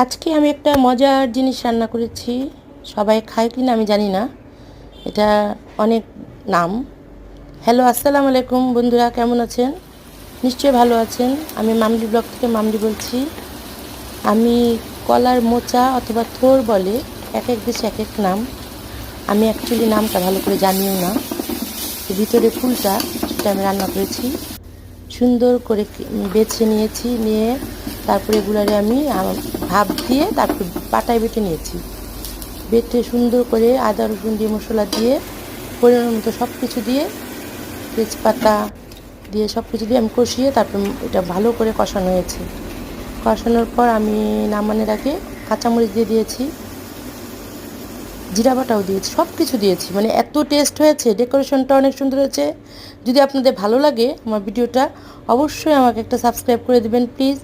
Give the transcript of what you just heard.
আজকে আমি একটা মজার জিনিস রান্না করেছি। সবাই খায় কি না আমি জানি না, এটা অনেক নাম। হ্যালো, আসসালামু আলাইকুম বন্ধুরা, কেমন আছেন? নিশ্চয়ই ভালো আছেন। আমি মামডি ব্লগ থেকে মামডি বলছি। আমি কলার মোচা অথবা থোর বলে, এক এক দেশে এক এক নাম। আমি অ্যাকচুয়ালি নামটা ভালো করে জানিও না। ভিতরে ফুলটা সেটা আমি রান্না করেছি, সুন্দর করে বেছে নিয়েছি, নিয়ে তারপরে এগুলারে আমি ভাপ দিয়ে তারপর পাটায় বেটে নিয়েছি। বেটে সুন্দর করে আদা রসুন দিয়ে মশলা দিয়ে পরিমাণ মতো সব কিছু দিয়ে তেজপাতা দিয়ে সব কিছু দিয়ে আমি কষিয়ে তারপর এটা ভালো করে কষানো হয়েছে। কষানোর পর আমি নামানোর আগে কাঁচামরিচ দিয়ে দিয়েছি, জিরা বাটাও দিয়েছি, সব কিছু দিয়েছি। মানে এত টেস্ট হয়েছে, ডেকোরেশনটা অনেক সুন্দর হয়েছে। যদি আপনাদের ভালো লাগে আমার ভিডিওটা, অবশ্যই আমাকে একটা সাবস্ক্রাইব করে দেবেন প্লিজ।